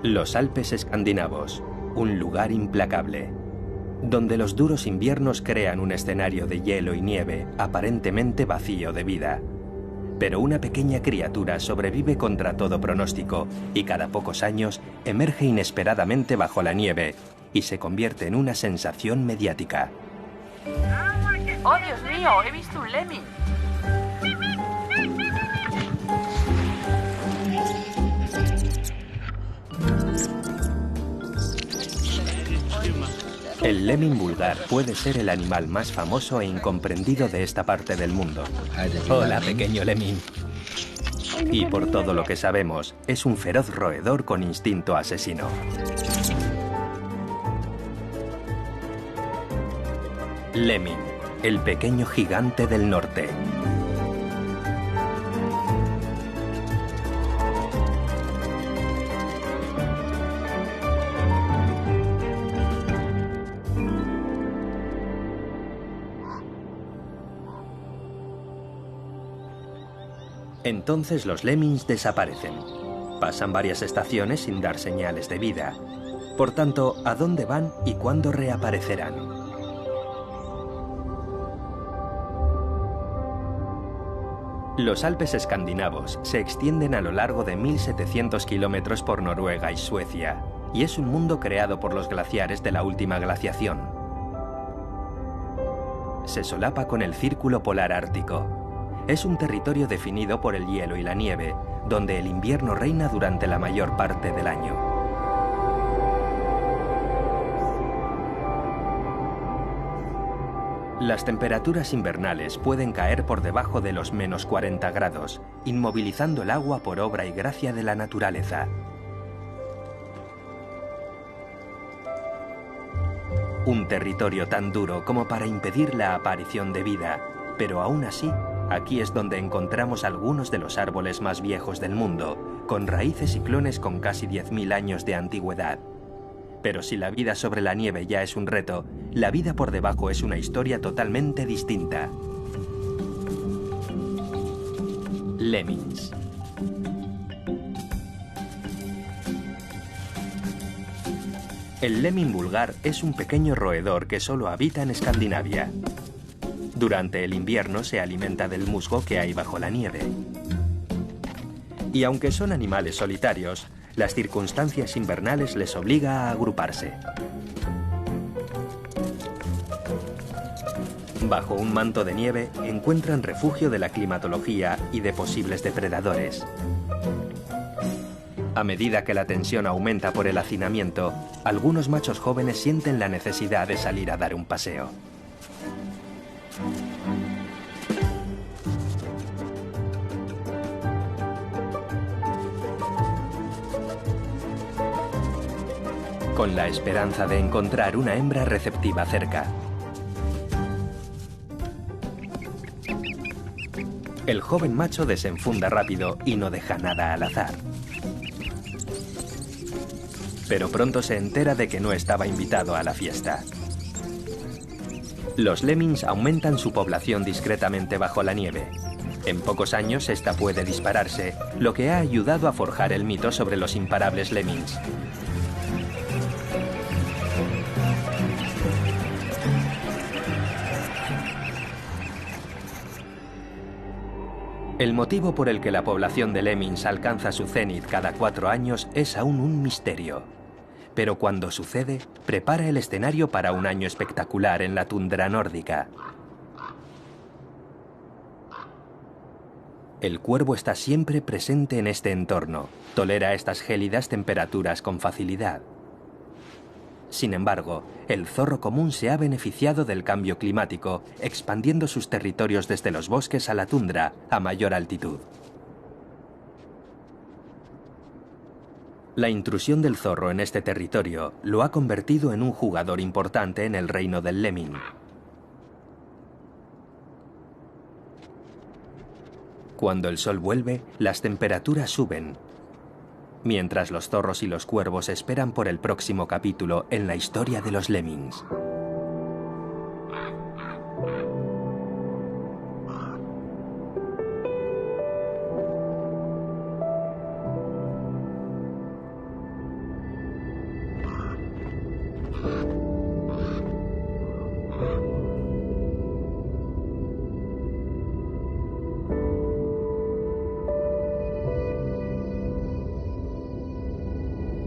Los Alpes escandinavos, un lugar implacable, donde los duros inviernos crean un escenario de hielo y nieve aparentemente vacío de vida. Pero una pequeña criatura sobrevive contra todo pronóstico y cada pocos años emerge inesperadamente bajo la nieve y se convierte en una sensación mediática. ¡Oh, Dios mío! ¡He visto un lemming! El lemming vulgar puede ser el animal más famoso e incomprendido de esta parte del mundo. Hola, pequeño lemming. Y por todo lo que sabemos, es un feroz roedor con instinto asesino. Lemming, el pequeño gigante del norte. Entonces los lemmings desaparecen. Pasan varias estaciones sin dar señales de vida. Por tanto, ¿a dónde van y cuándo reaparecerán? Los Alpes escandinavos se extienden a lo largo de 1.700 kilómetros por Noruega y Suecia, y es un mundo creado por los glaciares de la última glaciación. Se solapa con el Círculo Polar Ártico. Es un territorio definido por el hielo y la nieve, donde el invierno reina durante la mayor parte del año. Las temperaturas invernales pueden caer por debajo de los menos 40 grados, inmovilizando el agua por obra y gracia de la naturaleza. Un territorio tan duro como para impedir la aparición de vida, pero aún así, aquí es donde encontramos algunos de los árboles más viejos del mundo, con raíces y clones con casi 10.000 años de antigüedad. Pero si la vida sobre la nieve ya es un reto, la vida por debajo es una historia totalmente distinta. Lemmings. El lemming vulgar es un pequeño roedor que solo habita en Escandinavia. Durante el invierno se alimenta del musgo que hay bajo la nieve. Y aunque son animales solitarios, las circunstancias invernales les obliga a agruparse. Bajo un manto de nieve encuentran refugio de la climatología y de posibles depredadores. A medida que la tensión aumenta por el hacinamiento, algunos machos jóvenes sienten la necesidad de salir a dar un paseo. Con la esperanza de encontrar una hembra receptiva cerca. El joven macho desenfunda rápido y no deja nada al azar. Pero pronto se entera de que no estaba invitado a la fiesta. Los lemmings aumentan su población discretamente bajo la nieve. En pocos años esta puede dispararse, lo que ha ayudado a forjar el mito sobre los imparables lemmings. El motivo por el que la población de lemmings alcanza su cenit cada 4 años es aún un misterio. Pero cuando sucede, prepara el escenario para un año espectacular en la tundra nórdica. El cuervo está siempre presente en este entorno, tolera estas gélidas temperaturas con facilidad. Sin embargo, el zorro común se ha beneficiado del cambio climático, expandiendo sus territorios desde los bosques a la tundra, a mayor altitud. La intrusión del zorro en este territorio lo ha convertido en un jugador importante en el reino del lemming. Cuando el sol vuelve, las temperaturas suben, mientras los zorros y los cuervos esperan por el próximo capítulo en la historia de los lemmings.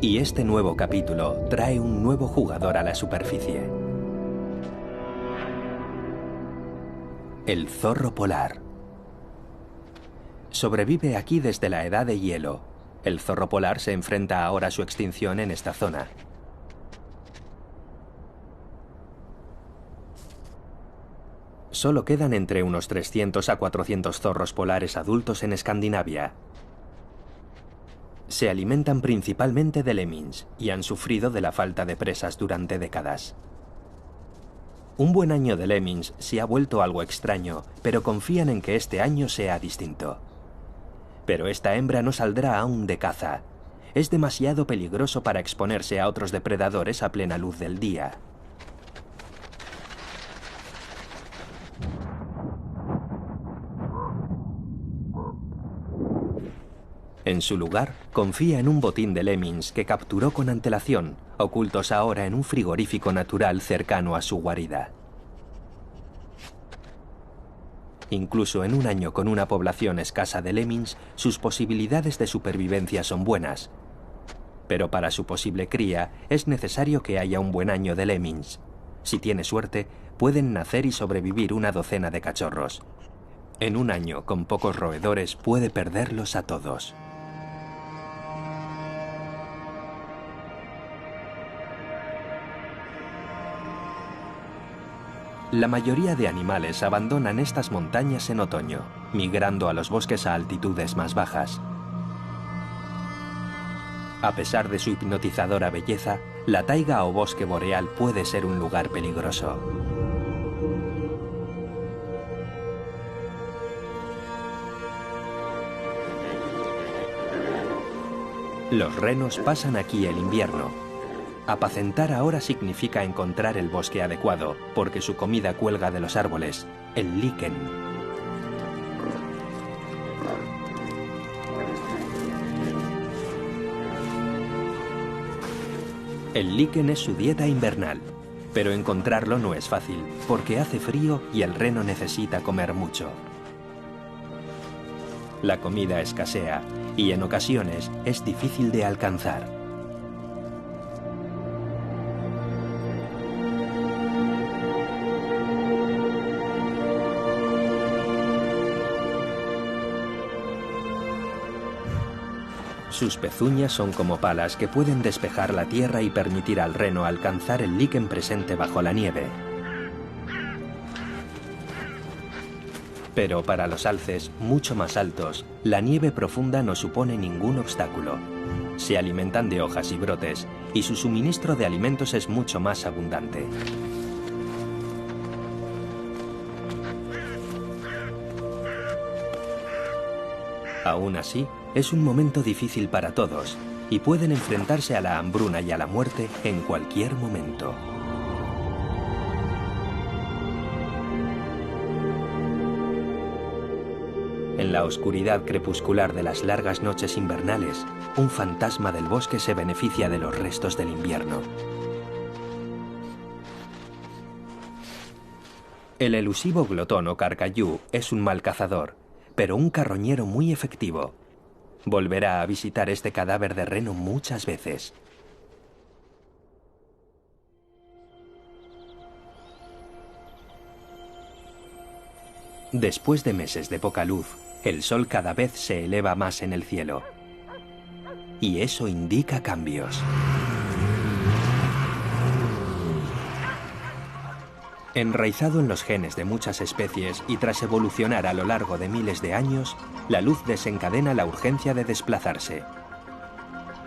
Y este nuevo capítulo trae un nuevo jugador a la superficie. El zorro polar. Sobrevive aquí desde la edad de hielo. El zorro polar se enfrenta ahora a su extinción en esta zona. Solo quedan entre unos 300 a 400 zorros polares adultos en Escandinavia. Se alimentan principalmente de lemmings y han sufrido de la falta de presas durante décadas. Un buen año de lemmings se ha vuelto algo extraño, pero confían en que este año sea distinto. Pero esta hembra no saldrá aún de caza. Es demasiado peligroso para exponerse a otros depredadores a plena luz del día. En su lugar, confía en un botín de lemmings que capturó con antelación, ocultos ahora en un frigorífico natural cercano a su guarida. Incluso en un año con una población escasa de lemmings, sus posibilidades de supervivencia son buenas. Pero para su posible cría es necesario que haya un buen año de lemmings. Si tiene suerte, pueden nacer y sobrevivir una docena de cachorros. En un año con pocos roedores puede perderlos a todos. La mayoría de animales abandonan estas montañas en otoño, migrando a los bosques a altitudes más bajas. A pesar de su hipnotizadora belleza, la taiga o bosque boreal puede ser un lugar peligroso. Los renos pasan aquí el invierno. Apacentar ahora significa encontrar el bosque adecuado, porque su comida cuelga de los árboles, el liquen. El liquen es su dieta invernal, pero encontrarlo no es fácil, porque hace frío y el reno necesita comer mucho. La comida escasea y en ocasiones es difícil de alcanzar. Sus pezuñas son como palas que pueden despejar la tierra y permitir al reno alcanzar el liquen presente bajo la nieve. Pero para los alces, mucho más altos, la nieve profunda no supone ningún obstáculo. Se alimentan de hojas y brotes, y su suministro de alimentos es mucho más abundante. Aún así, es un momento difícil para todos, y pueden enfrentarse a la hambruna y a la muerte en cualquier momento. En la oscuridad crepuscular de las largas noches invernales, un fantasma del bosque se beneficia de los restos del invierno. El elusivo glotón o carcayú es un mal cazador, pero un carroñero muy efectivo. Volverá a visitar este cadáver de reno muchas veces. Después de meses de poca luz, el sol cada vez se eleva más en el cielo. Y eso indica cambios. Enraizado en los genes de muchas especies y tras evolucionar a lo largo de miles de años, la luz desencadena la urgencia de desplazarse.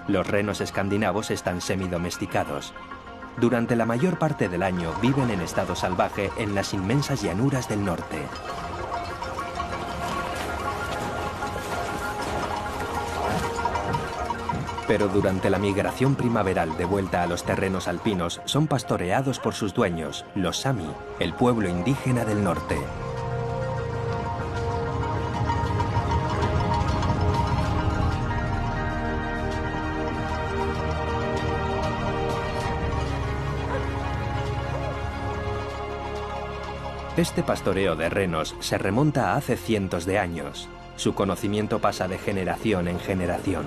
Los renos escandinavos están semidomesticados. Durante la mayor parte del año viven en estado salvaje en las inmensas llanuras del norte. Pero durante la migración primaveral de vuelta a los terrenos alpinos son pastoreados por sus dueños, los Sami, el pueblo indígena del norte. Este pastoreo de renos se remonta a hace cientos de años. Su conocimiento pasa de generación en generación.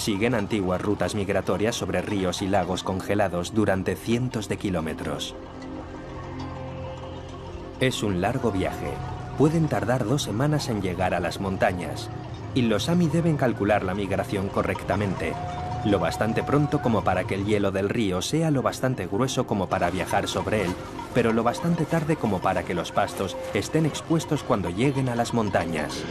Siguen antiguas rutas migratorias sobre ríos y lagos congelados durante cientos de kilómetros. Es un largo viaje. Pueden tardar 2 semanas en llegar a las montañas. Y los Sami deben calcular la migración correctamente, lo bastante pronto como para que el hielo del río sea lo bastante grueso como para viajar sobre él, pero lo bastante tarde como para que los pastos estén expuestos cuando lleguen a las montañas.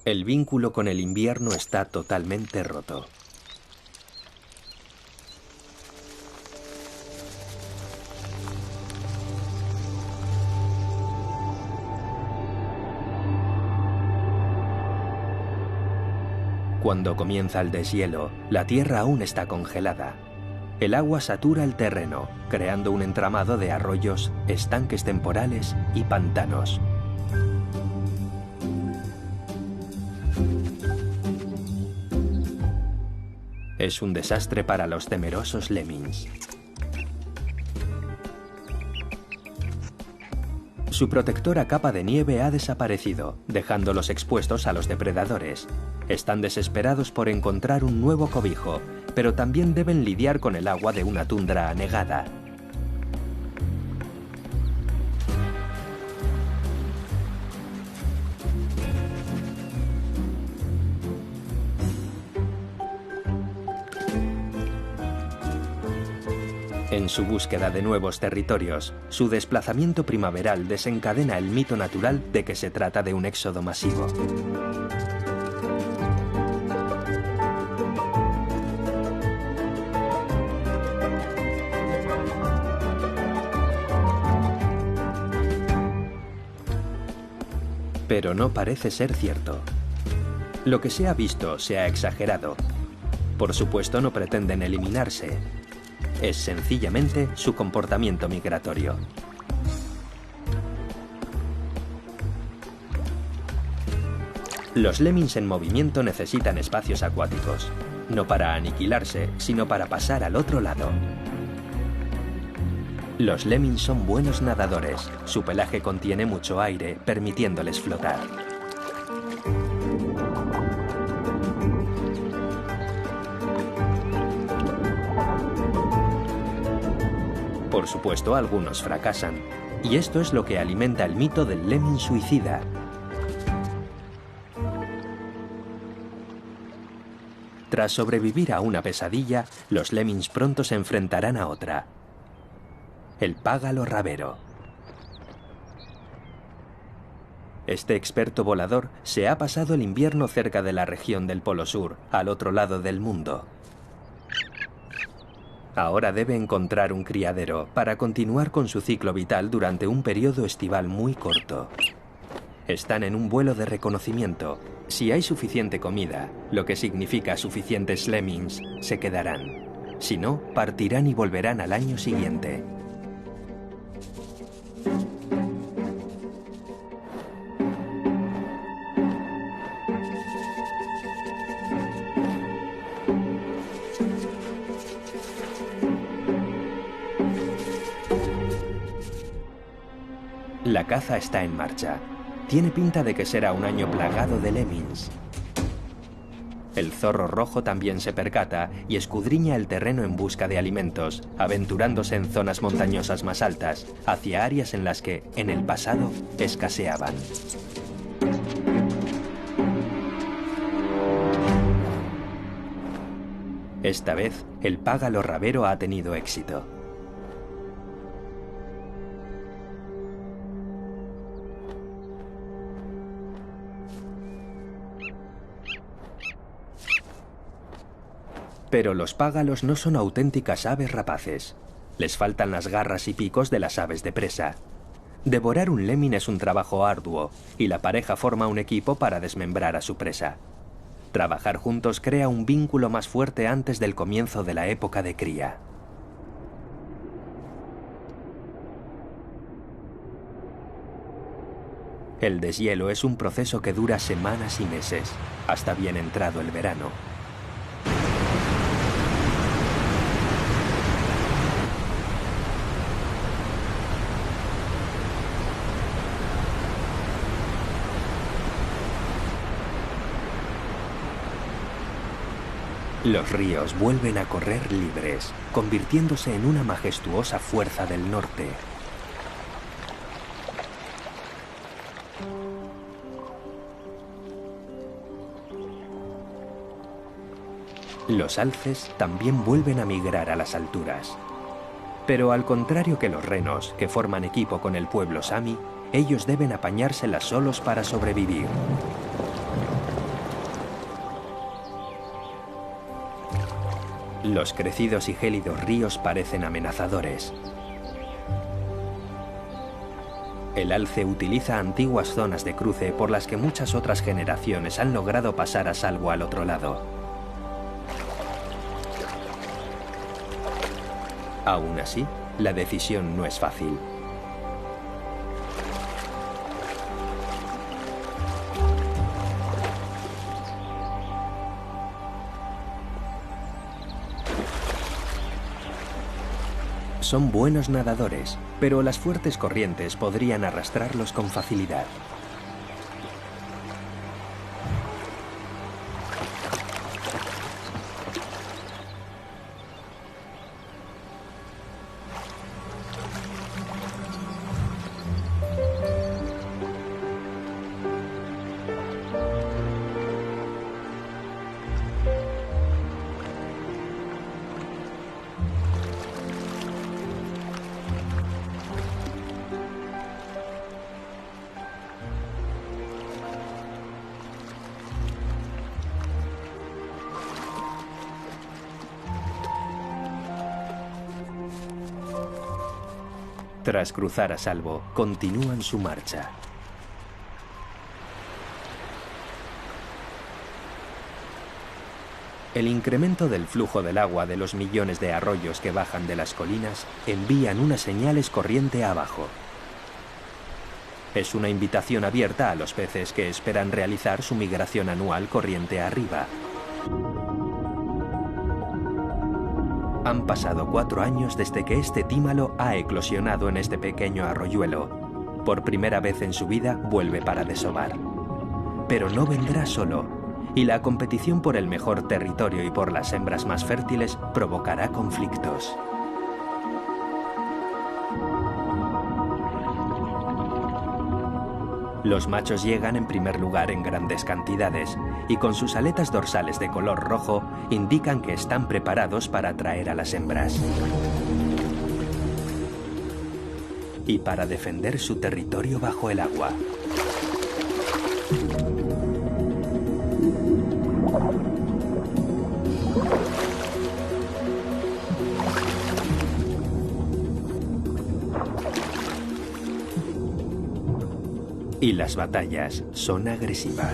El vínculo con el invierno está totalmente roto. Cuando comienza el deshielo, la tierra aún está congelada. El agua satura el terreno, creando un entramado de arroyos, estanques temporales y pantanos. Es un desastre para los temerosos lemmings. Su protectora capa de nieve ha desaparecido, dejándolos expuestos a los depredadores. Están desesperados por encontrar un nuevo cobijo, pero también deben lidiar con el agua de una tundra anegada. En su búsqueda de nuevos territorios, su desplazamiento primaveral desencadena el mito natural de que se trata de un éxodo masivo. Pero no parece ser cierto. Lo que se ha visto se ha exagerado. Por supuesto, no pretenden eliminarse. Es sencillamente su comportamiento migratorio. Los lemmings en movimiento necesitan espacios acuáticos, no para aniquilarse, sino para pasar al otro lado. Los lemmings son buenos nadadores, su pelaje contiene mucho aire, permitiéndoles flotar. Por supuesto, algunos fracasan, y esto es lo que alimenta el mito del lemming suicida. Tras sobrevivir a una pesadilla, los lemmings pronto se enfrentarán a otra: el págalo rabero. Este experto volador se ha pasado el invierno cerca de la región del Polo Sur, al otro lado del mundo. Ahora debe encontrar un criadero para continuar con su ciclo vital durante un periodo estival muy corto. Están en un vuelo de reconocimiento. Si hay suficiente comida, lo que significa suficientes lemmings, se quedarán. Si no, partirán y volverán al año siguiente. La caza está en marcha. Tiene pinta de que será un año plagado de lemmings. El zorro rojo también se percata y escudriña el terreno en busca de alimentos, aventurándose en zonas montañosas más altas, hacia áreas en las que, en el pasado, escaseaban. Esta vez, el págalo rabero ha tenido éxito. Pero los págalos no son auténticas aves rapaces. Les faltan las garras y picos de las aves de presa. Devorar un lemming es un trabajo arduo, y la pareja forma un equipo para desmembrar a su presa. Trabajar juntos crea un vínculo más fuerte antes del comienzo de la época de cría. El deshielo es un proceso que dura semanas y meses, hasta bien entrado el verano. Los ríos vuelven a correr libres, convirtiéndose en una majestuosa fuerza del norte. Los alces también vuelven a migrar a las alturas. Pero al contrario que los renos, que forman equipo con el pueblo sami, ellos deben apañárselas solos para sobrevivir. Los crecidos y gélidos ríos parecen amenazadores. El alce utiliza antiguas zonas de cruce por las que muchas otras generaciones han logrado pasar a salvo al otro lado. Aún así, la decisión no es fácil. Son buenos nadadores, pero las fuertes corrientes podrían arrastrarlos con facilidad. Tras cruzar a salvo, continúan su marcha. El incremento del flujo del agua de los millones de arroyos que bajan de las colinas envían unas señales corriente abajo. Es una invitación abierta a los peces que esperan realizar su migración anual corriente arriba. Han pasado 4 años desde que este tímalo ha eclosionado en este pequeño arroyuelo. Por primera vez en su vida vuelve para desovar. Pero no vendrá solo, y la competición por el mejor territorio y por las hembras más fértiles provocará conflictos. Los machos llegan en primer lugar en grandes cantidades y con sus aletas dorsales de color rojo indican que están preparados para atraer a las hembras. Y para defender su territorio bajo el agua. Y las batallas son agresivas.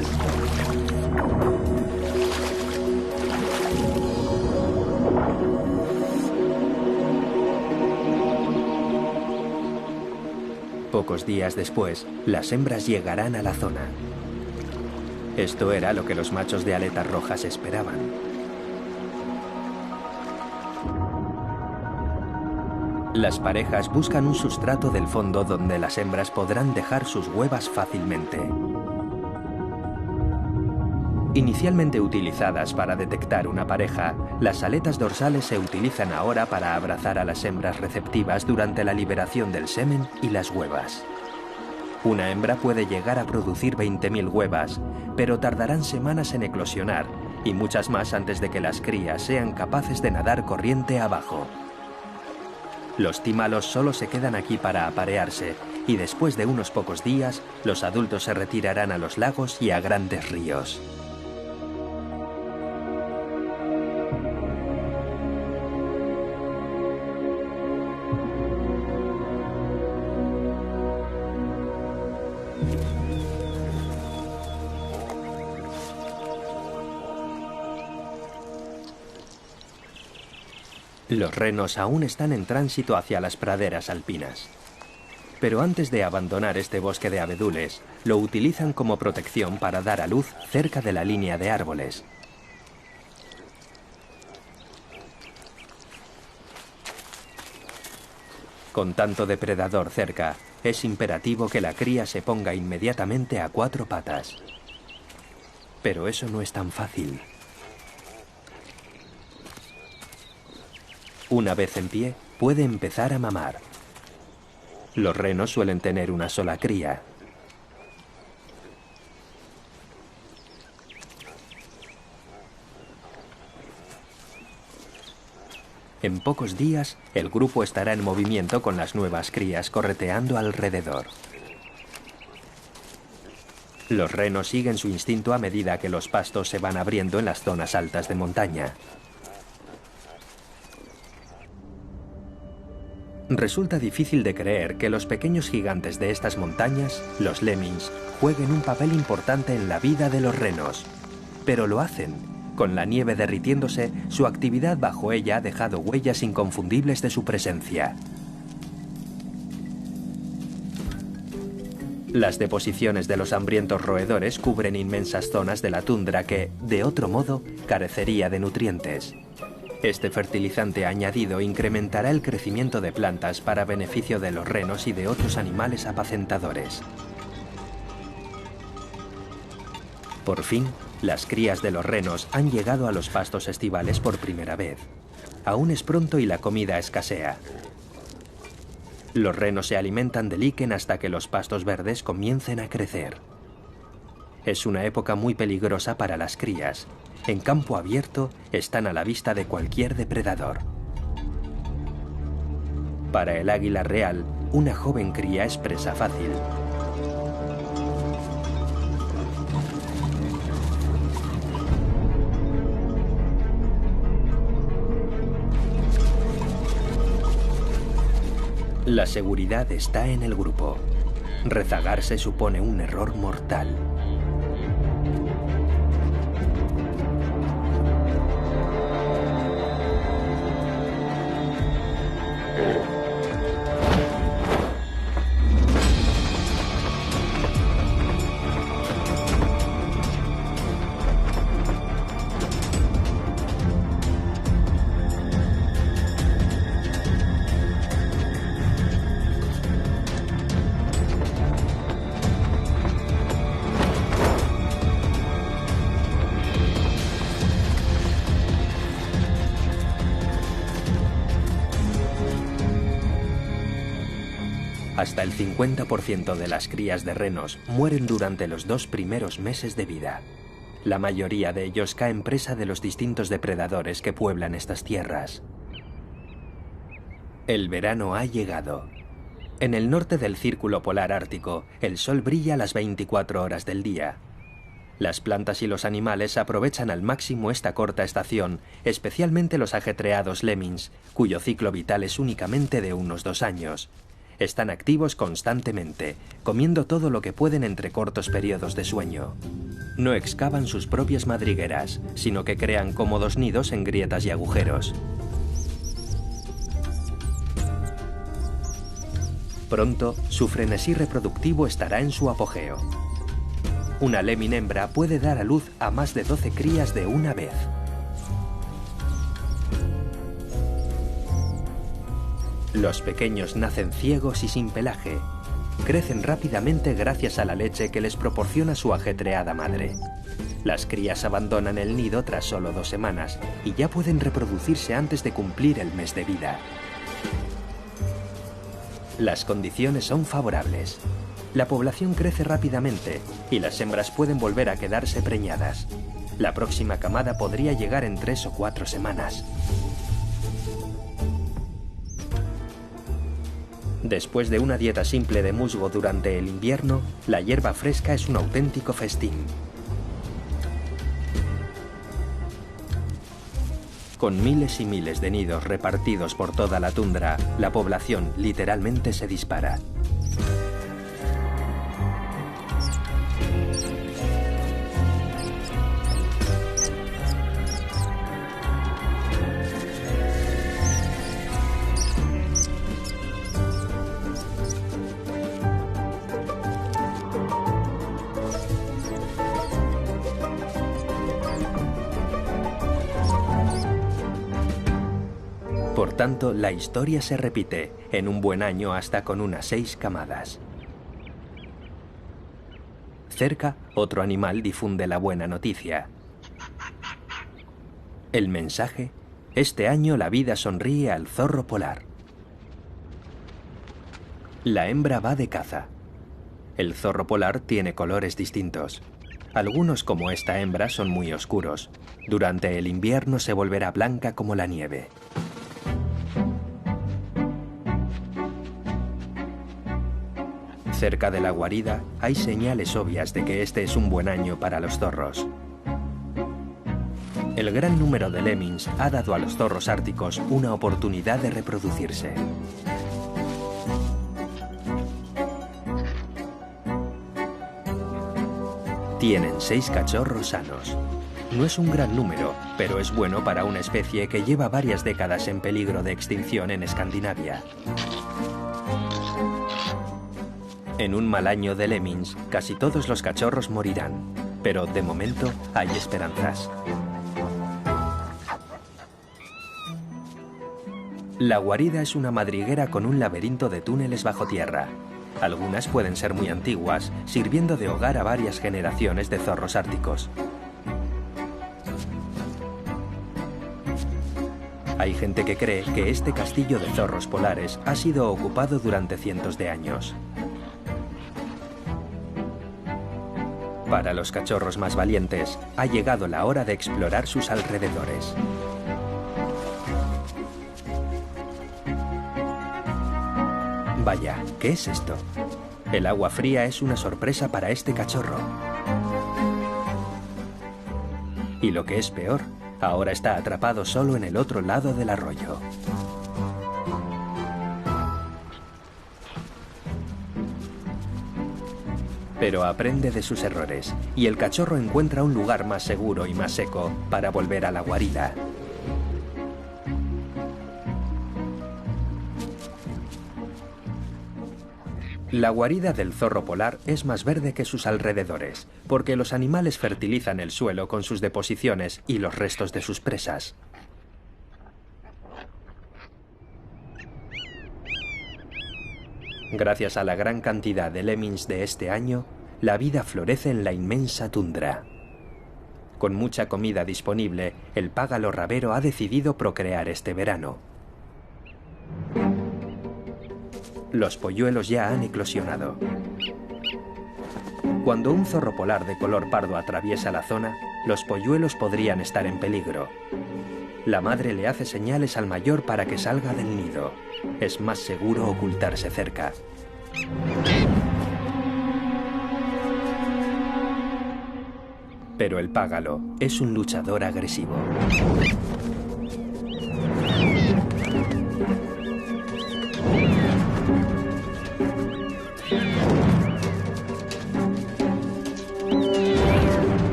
Pocos días después, las hembras llegarán a la zona. Esto era lo que los machos de aletas rojas esperaban. Las parejas buscan un sustrato del fondo donde las hembras podrán dejar sus huevas fácilmente. Inicialmente utilizadas para detectar una pareja, las aletas dorsales se utilizan ahora para abrazar a las hembras receptivas durante la liberación del semen y las huevas. Una hembra puede llegar a producir 20.000 huevas, pero tardarán semanas en eclosionar y muchas más antes de que las crías sean capaces de nadar corriente abajo. Los tímalos solo se quedan aquí para aparearse y después de unos pocos días, los adultos se retirarán a los lagos y a grandes ríos. Los renos aún están en tránsito hacia las praderas alpinas. Pero antes de abandonar este bosque de abedules, lo utilizan como protección para dar a luz cerca de la línea de árboles. Con tanto depredador cerca, es imperativo que la cría se ponga inmediatamente a 4 patas. Pero eso no es tan fácil. Una vez en pie, puede empezar a mamar. Los renos suelen tener una sola cría. En pocos días, el grupo estará en movimiento con las nuevas crías correteando alrededor. Los renos siguen su instinto a medida que los pastos se van abriendo en las zonas altas de montaña. Resulta difícil de creer que los pequeños gigantes de estas montañas, los lemmings, jueguen un papel importante en la vida de los renos. Pero lo hacen. Con la nieve derritiéndose, su actividad bajo ella ha dejado huellas inconfundibles de su presencia. Las deposiciones de los hambrientos roedores cubren inmensas zonas de la tundra que, de otro modo, carecería de nutrientes. Este fertilizante añadido incrementará el crecimiento de plantas para beneficio de los renos y de otros animales apacentadores. Por fin, las crías de los renos han llegado a los pastos estivales por primera vez. Aún es pronto y la comida escasea. Los renos se alimentan de liquen hasta que los pastos verdes comiencen a crecer. Es una época muy peligrosa para las crías. En campo abierto están a la vista de cualquier depredador. Para el águila real, una joven cría es presa fácil. La seguridad está en el grupo. Rezagarse supone un error mortal. Hasta el 50% de las crías de renos mueren durante los 2 primeros meses de vida. La mayoría de ellos caen presa de los distintos depredadores que pueblan estas tierras. El verano ha llegado. En el norte del círculo polar ártico, el sol brilla las 24 horas del día. Las plantas y los animales aprovechan al máximo esta corta estación, especialmente los ajetreados lemmings, cuyo ciclo vital es únicamente de unos 2 años. Están activos constantemente, comiendo todo lo que pueden entre cortos periodos de sueño. No excavan sus propias madrigueras, sino que crean cómodos nidos en grietas y agujeros. Pronto, su frenesí reproductivo estará en su apogeo. Una lemming hembra puede dar a luz a más de 12 crías de una vez. Los pequeños nacen ciegos y sin pelaje. Crecen rápidamente gracias a la leche que les proporciona su ajetreada madre. Las crías abandonan el nido tras solo 2 semanas y ya pueden reproducirse antes de cumplir el mes de vida. Las condiciones son favorables. La población crece rápidamente y las hembras pueden volver a quedarse preñadas. La próxima camada podría llegar en 3 o 4 semanas. Después de una dieta simple de musgo durante el invierno, la hierba fresca es un auténtico festín. Con miles y miles de nidos repartidos por toda la tundra, la población literalmente se dispara. Por tanto, la historia se repite, en un buen año hasta con unas 6 camadas. Cerca, otro animal difunde la buena noticia. El mensaje: este año la vida sonríe al zorro polar. La hembra va de caza. El zorro polar tiene colores distintos. Algunos, como esta hembra, son muy oscuros. Durante el invierno se volverá blanca como la nieve. Cerca de la guarida hay señales obvias de que este es un buen año para los zorros. El gran número de lemmings ha dado a los zorros árticos una oportunidad de reproducirse. Tienen 6 cachorros sanos. No es un gran número, pero es bueno para una especie que lleva varias décadas en peligro de extinción en Escandinavia. En un mal año de lemmings, casi todos los cachorros morirán, pero de momento hay esperanzas. La guarida es una madriguera con un laberinto de túneles bajo tierra. Algunas pueden ser muy antiguas, sirviendo de hogar a varias generaciones de zorros árticos. Hay gente que cree que este castillo de zorros polares ha sido ocupado durante cientos de años. Para los cachorros más valientes, ha llegado la hora de explorar sus alrededores. Vaya, ¿qué es esto? El agua fría es una sorpresa para este cachorro. Y lo que es peor, ahora está atrapado solo en el otro lado del arroyo. Pero aprende de sus errores, y el cachorro encuentra un lugar más seguro y más seco para volver a la guarida. La guarida del zorro polar es más verde que sus alrededores, porque los animales fertilizan el suelo con sus deposiciones y los restos de sus presas. Gracias a la gran cantidad de lemmings de este año, la vida florece en la inmensa tundra. Con mucha comida disponible, el págalo rabero ha decidido procrear este verano. Los polluelos ya han eclosionado. Cuando un zorro polar de color pardo atraviesa la zona, los polluelos podrían estar en peligro. La madre le hace señales al mayor para que salga del nido. Es más seguro ocultarse cerca. Pero el págalo es un luchador agresivo.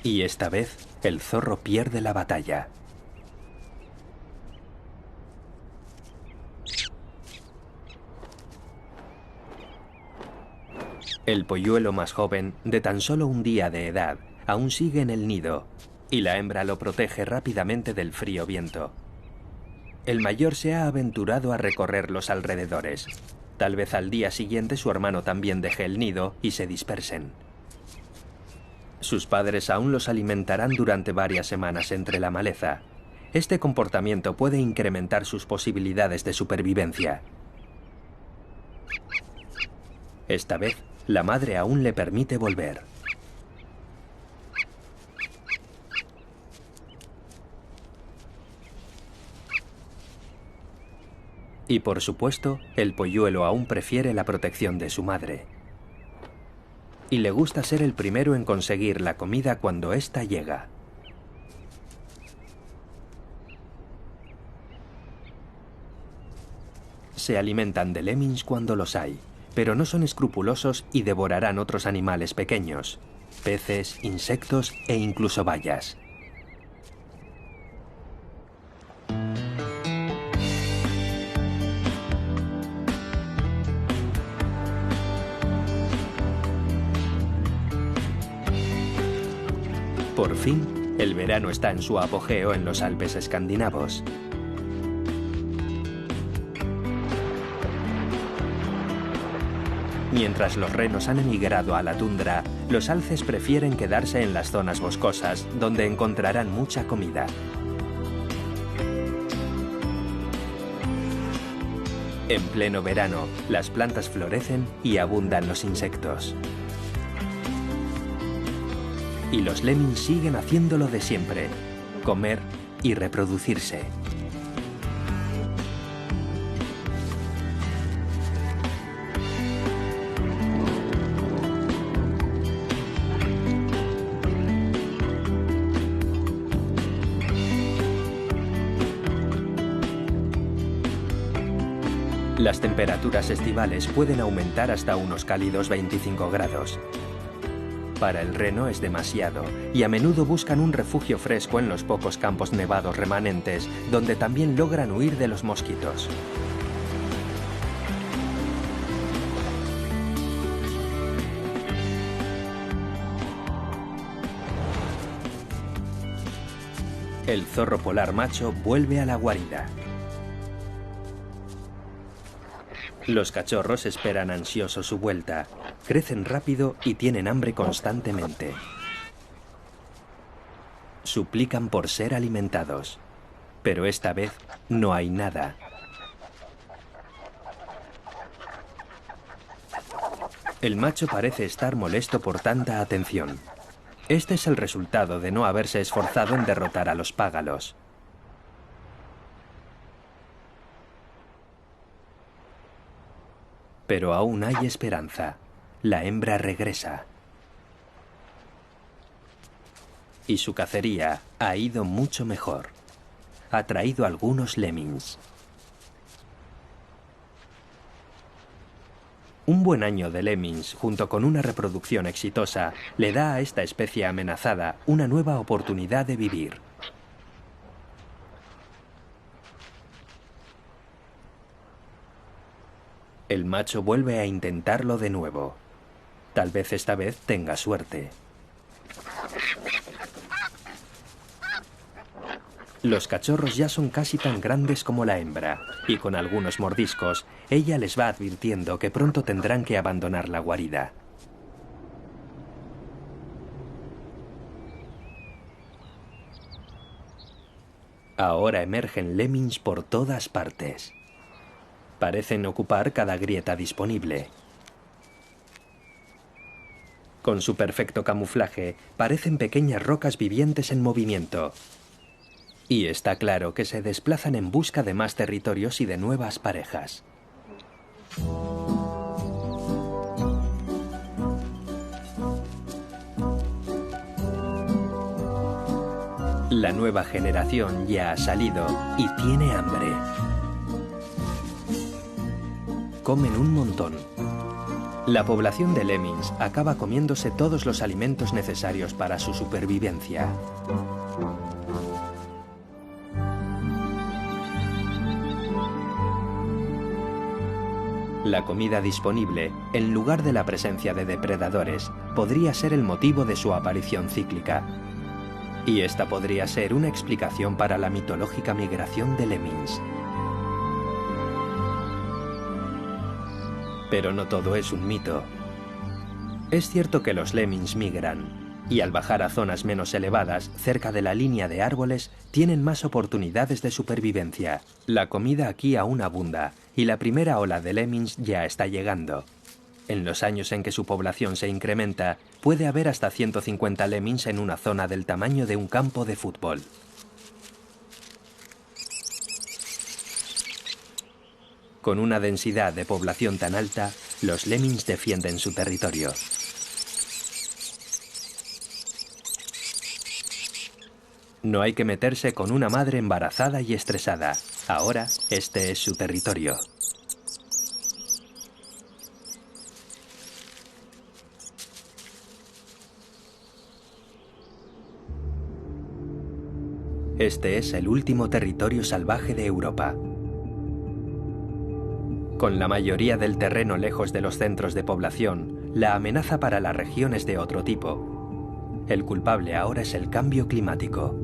Y esta vez, el zorro pierde la batalla. El polluelo más joven, de tan solo un día de edad, aún sigue en el nido, y la hembra lo protege rápidamente del frío viento. El mayor se ha aventurado a recorrer los alrededores. Tal vez al día siguiente su hermano también deje el nido y se dispersen. Sus padres aún los alimentarán durante varias semanas entre la maleza. Este comportamiento puede incrementar sus posibilidades de supervivencia. Esta vez, la madre aún le permite volver. Y por supuesto, el polluelo aún prefiere la protección de su madre. Y le gusta ser el primero en conseguir la comida cuando ésta llega. Se alimentan de lemmings cuando los hay, pero no son escrupulosos y devorarán otros animales pequeños, peces, insectos e incluso bayas. Por fin, el verano está en su apogeo en los Alpes escandinavos. Mientras los renos han emigrado a la tundra, los alces prefieren quedarse en las zonas boscosas, donde encontrarán mucha comida. En pleno verano, las plantas florecen y abundan los insectos. Y los lemmings siguen haciendo lo de siempre: comer y reproducirse. Las temperaturas estivales pueden aumentar hasta unos cálidos 25 grados. Para el reno es demasiado, y a menudo buscan un refugio fresco en los pocos campos nevados remanentes, donde también logran huir de los mosquitos. El zorro polar macho vuelve a la guarida. Los cachorros esperan ansiosos su vuelta. Crecen rápido y tienen hambre constantemente. Suplican por ser alimentados, pero esta vez no hay nada. El macho parece estar molesto por tanta atención. Este es el resultado de no haberse esforzado en derrotar a los págalos. Pero aún hay esperanza. La hembra regresa. Y su cacería ha ido mucho mejor. Ha traído algunos lemmings. Un buen año de lemmings, junto con una reproducción exitosa, le da a esta especie amenazada una nueva oportunidad de vivir. El macho vuelve a intentarlo de nuevo. Tal vez esta vez tenga suerte. Los cachorros ya son casi tan grandes como la hembra, y con algunos mordiscos, ella les va advirtiendo que pronto tendrán que abandonar la guarida. Ahora emergen lemmings por todas partes. Parecen ocupar cada grieta disponible. Con su perfecto camuflaje, parecen pequeñas rocas vivientes en movimiento. Y está claro que se desplazan en busca de más territorios y de nuevas parejas. La nueva generación ya ha salido y tiene hambre. Comen un montón. La población de lemmings acaba comiéndose todos los alimentos necesarios para su supervivencia. La comida disponible, en lugar de la presencia de depredadores, podría ser el motivo de su aparición cíclica. Y esta podría ser una explicación para la mitológica migración de lemmings. Pero no todo es un mito. Es cierto que los lemmings migran, y al bajar a zonas menos elevadas, cerca de la línea de árboles, tienen más oportunidades de supervivencia. La comida aquí aún abunda, y la primera ola de lemmings ya está llegando. En los años en que su población se incrementa, puede haber hasta 150 lemmings en una zona del tamaño de un campo de fútbol. Con una densidad de población tan alta, los lemmings defienden su territorio. No hay que meterse con una madre embarazada y estresada. Ahora, este es su territorio. Este es el último territorio salvaje de Europa. Con la mayoría del terreno lejos de los centros de población, la amenaza para la región es de otro tipo. El culpable ahora es el cambio climático.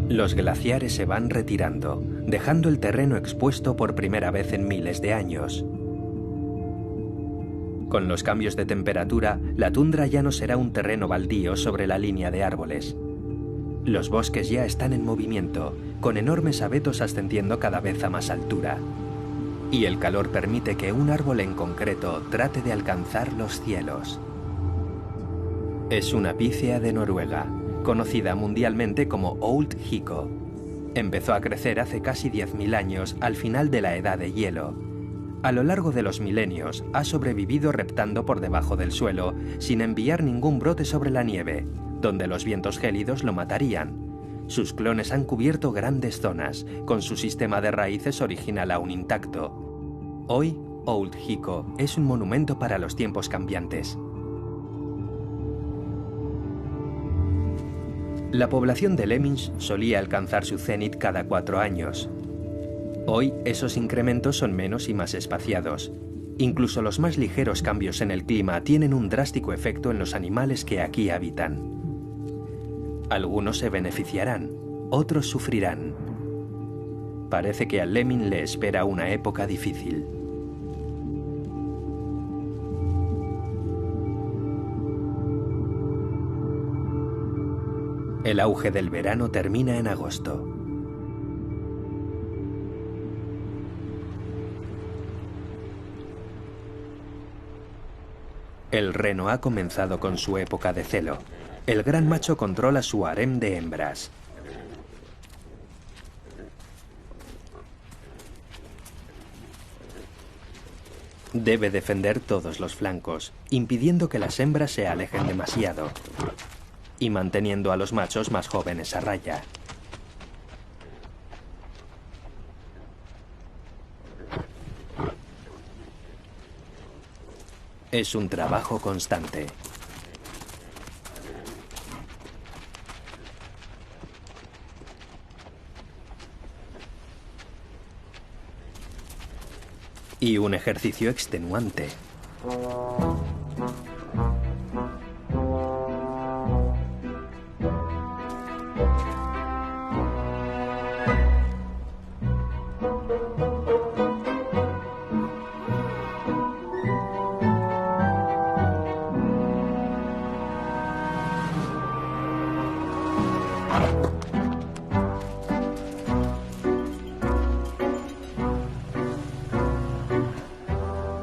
Los glaciares se van retirando, dejando el terreno expuesto por primera vez en miles de años. Con los cambios de temperatura, la tundra ya no será un terreno baldío sobre la línea de árboles. Los bosques ya están en movimiento, con enormes abetos ascendiendo cada vez a más altura. Y el calor permite que un árbol en concreto trate de alcanzar los cielos. Es una pícea de Noruega, conocida mundialmente como Old Hickory. Empezó a crecer hace casi 10.000 años, al final de la Edad de Hielo. A lo largo de los milenios, ha sobrevivido reptando por debajo del suelo, sin enviar ningún brote sobre la nieve, donde los vientos gélidos lo matarían. Sus clones han cubierto grandes zonas, con su sistema de raíces original aún intacto. Hoy, Old Hickory es un monumento para los tiempos cambiantes. La población de lemmings solía alcanzar su cenit cada 4 años. Hoy, esos incrementos son menos y más espaciados. Incluso los más ligeros cambios en el clima tienen un drástico efecto en los animales que aquí habitan. Algunos se beneficiarán, otros sufrirán. Parece que al lemming le espera una época difícil. El auge del verano termina en agosto. El reno ha comenzado con su época de celo. El gran macho controla su harem de hembras. Debe defender todos los flancos, impidiendo que las hembras se alejen demasiado y manteniendo a los machos más jóvenes a raya. Es un trabajo constante. Y un ejercicio extenuante.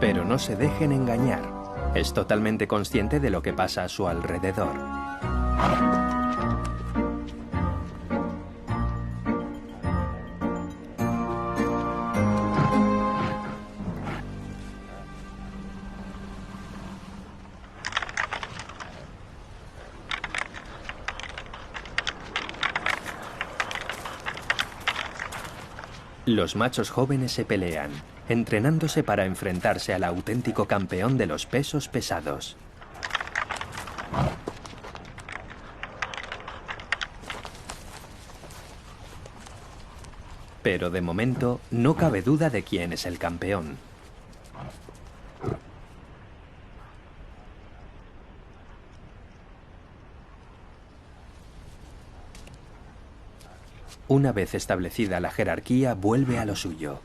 Pero no se dejen engañar. Es totalmente consciente de lo que pasa a su alrededor. Los machos jóvenes se pelean, entrenándose para enfrentarse al auténtico campeón de los pesos pesados. Pero de momento no cabe duda de quién es el campeón. Una vez establecida la jerarquía, vuelve a lo suyo.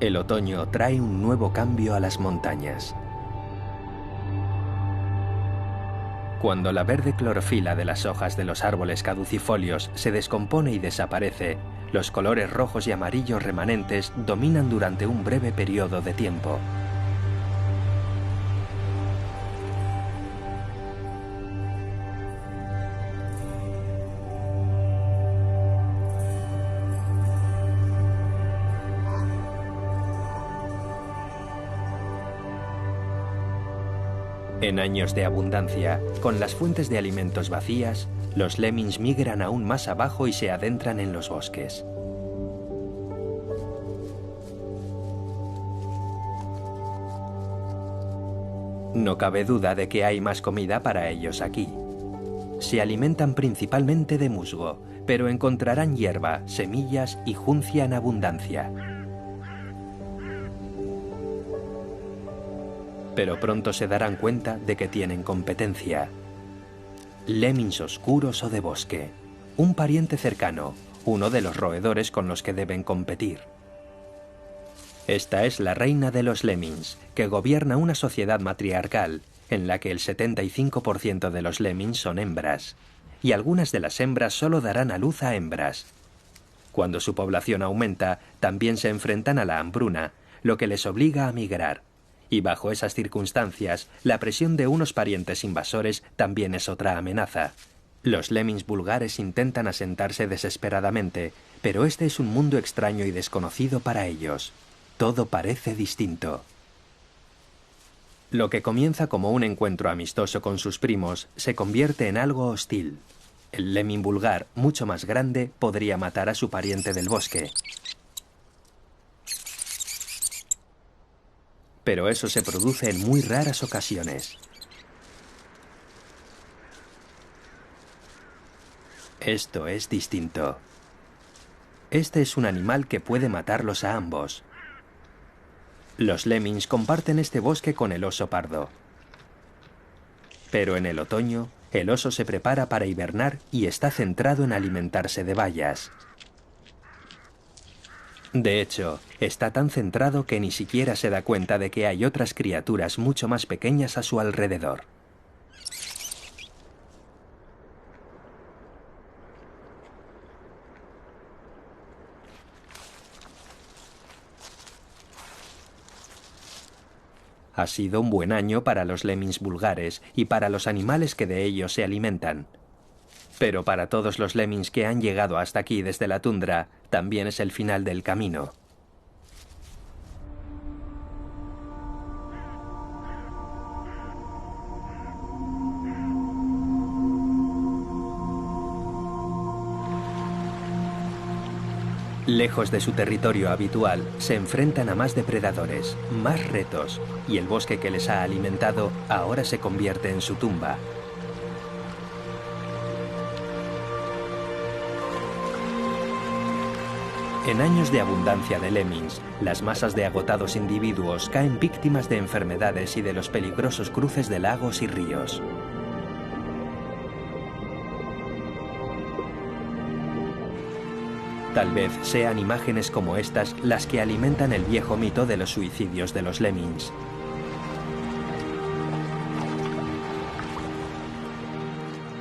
El otoño trae un nuevo cambio a las montañas. Cuando la verde clorofila de las hojas de los árboles caducifolios se descompone y desaparece, los colores rojos y amarillos remanentes dominan durante un breve periodo de tiempo. En años de abundancia, con las fuentes de alimentos vacías, los lemmings migran aún más abajo y se adentran en los bosques. No cabe duda de que hay más comida para ellos aquí. Se alimentan principalmente de musgo, pero encontrarán hierba, semillas y juncia en abundancia. Pero pronto se darán cuenta de que tienen competencia. Lemmings oscuros o de bosque, un pariente cercano, uno de los roedores con los que deben competir. Esta es la reina de los lemmings, que gobierna una sociedad matriarcal en la que el 75% de los lemmings son hembras, y algunas de las hembras solo darán a luz a hembras. Cuando su población aumenta, también se enfrentan a la hambruna, lo que les obliga a migrar. Y bajo esas circunstancias, la presión de unos parientes invasores también es otra amenaza. Los lemmings vulgares intentan asentarse desesperadamente, pero este es un mundo extraño y desconocido para ellos. Todo parece distinto. Lo que comienza como un encuentro amistoso con sus primos se convierte en algo hostil. El lemming vulgar, mucho más grande, podría matar a su pariente del bosque. Pero eso se produce en muy raras ocasiones. Esto es distinto. Este es un animal que puede matarlos a ambos. Los lemmings comparten este bosque con el oso pardo. Pero en el otoño, el oso se prepara para hibernar y está centrado en alimentarse de bayas. De hecho, está tan centrado que ni siquiera se da cuenta de que hay otras criaturas mucho más pequeñas a su alrededor. Ha sido un buen año para los lemmings vulgares y para los animales que de ellos se alimentan. Pero para todos los lemmings que han llegado hasta aquí desde la tundra, también es el final del camino. Lejos de su territorio habitual, se enfrentan a más depredadores, más retos, y el bosque que les ha alimentado ahora se convierte en su tumba. En años de abundancia de lemmings, las masas de agotados individuos caen víctimas de enfermedades y de los peligrosos cruces de lagos y ríos. Tal vez sean imágenes como estas las que alimentan el viejo mito de los suicidios de los lemmings.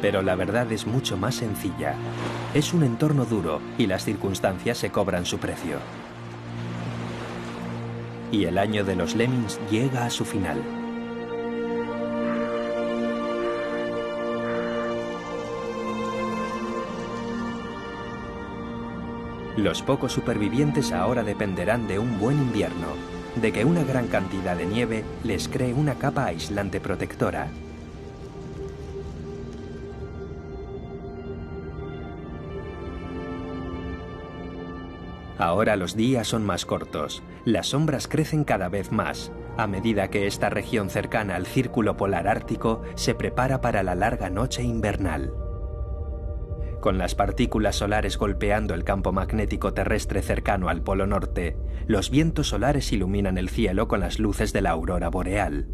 Pero la verdad es mucho más sencilla. Es un entorno duro y las circunstancias se cobran su precio. Y el año de los lemmings llega a su final. Los pocos supervivientes ahora dependerán de un buen invierno, de que una gran cantidad de nieve les cree una capa aislante protectora. Ahora los días son más cortos, las sombras crecen cada vez más, a medida que esta región cercana al círculo polar ártico se prepara para la larga noche invernal. Con las partículas solares golpeando el campo magnético terrestre cercano al Polo Norte, los vientos solares iluminan el cielo con las luces de la aurora boreal.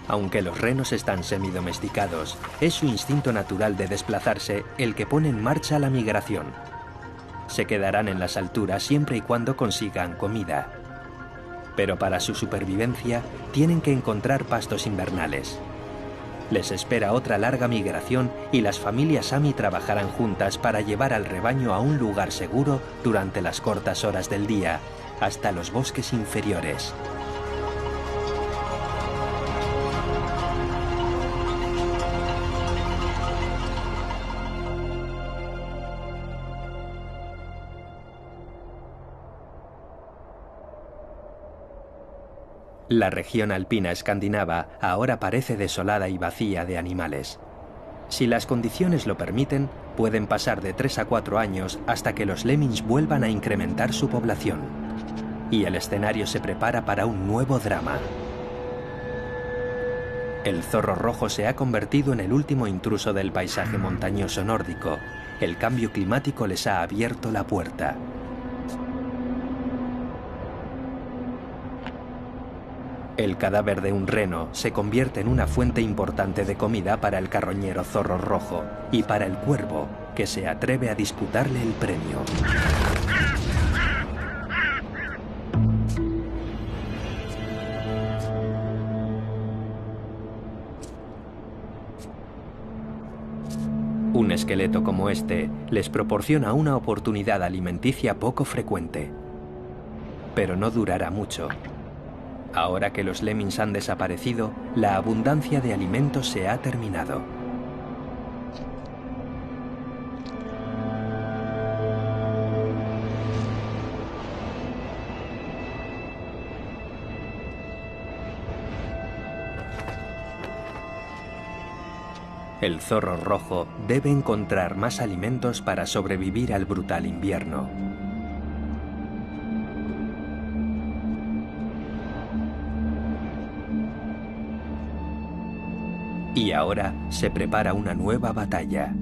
Aunque los renos están semidomesticados, es su instinto natural de desplazarse el que pone en marcha la migración. Se quedarán en las alturas siempre y cuando consigan comida. Pero para su supervivencia tienen que encontrar pastos invernales. Les espera otra larga migración y las familias Sami trabajarán juntas para llevar al rebaño a un lugar seguro durante las cortas horas del día, hasta los bosques inferiores. La región alpina escandinava ahora parece desolada y vacía de animales. Si las condiciones lo permiten, pueden pasar de 3 a 4 años hasta que los lemmings vuelvan a incrementar su población. Y el escenario se prepara para un nuevo drama. El zorro rojo se ha convertido en el último intruso del paisaje montañoso nórdico. El cambio climático les ha abierto la puerta. El cadáver de un reno se convierte en una fuente importante de comida para el carroñero zorro rojo y para el cuervo, que se atreve a disputarle el premio. Un esqueleto como este les proporciona una oportunidad alimenticia poco frecuente. Pero no durará mucho. Ahora que los lemmings han desaparecido, la abundancia de alimentos se ha terminado. El zorro rojo debe encontrar más alimentos para sobrevivir al brutal invierno. Y ahora se prepara una nueva batalla.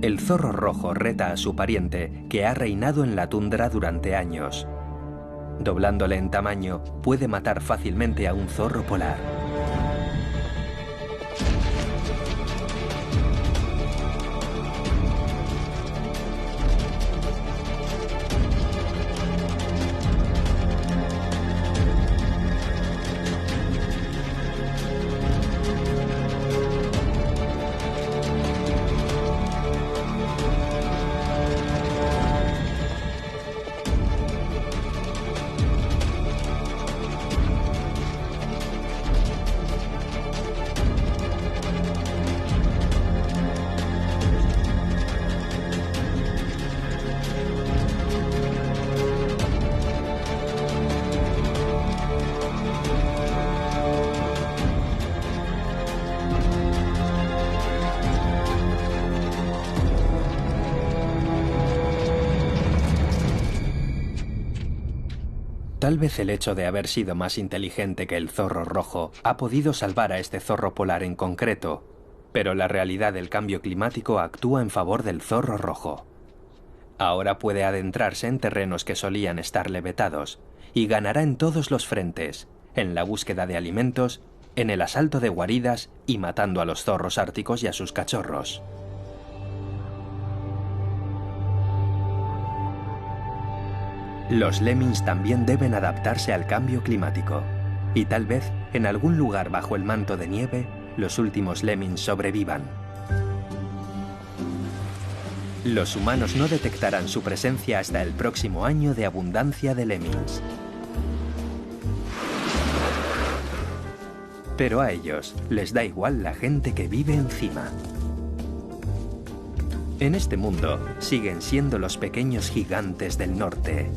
El zorro rojo reta a su pariente, que ha reinado en la tundra durante años. Doblándole en tamaño, puede matar fácilmente a un zorro polar. Tal vez el hecho de haber sido más inteligente que el zorro rojo ha podido salvar a este zorro polar en concreto, pero la realidad del cambio climático actúa en favor del zorro rojo. Ahora puede adentrarse en terrenos que solían estarle vetados y ganará en todos los frentes, en la búsqueda de alimentos, en el asalto de guaridas y matando a los zorros árticos y a sus cachorros. Los lemmings también deben adaptarse al cambio climático, y tal vez, en algún lugar bajo el manto de nieve, los últimos lemmings sobrevivan. Los humanos no detectarán su presencia hasta el próximo año de abundancia de lemmings. Pero a ellos les da igual la gente que vive encima. En este mundo siguen siendo los pequeños gigantes del norte.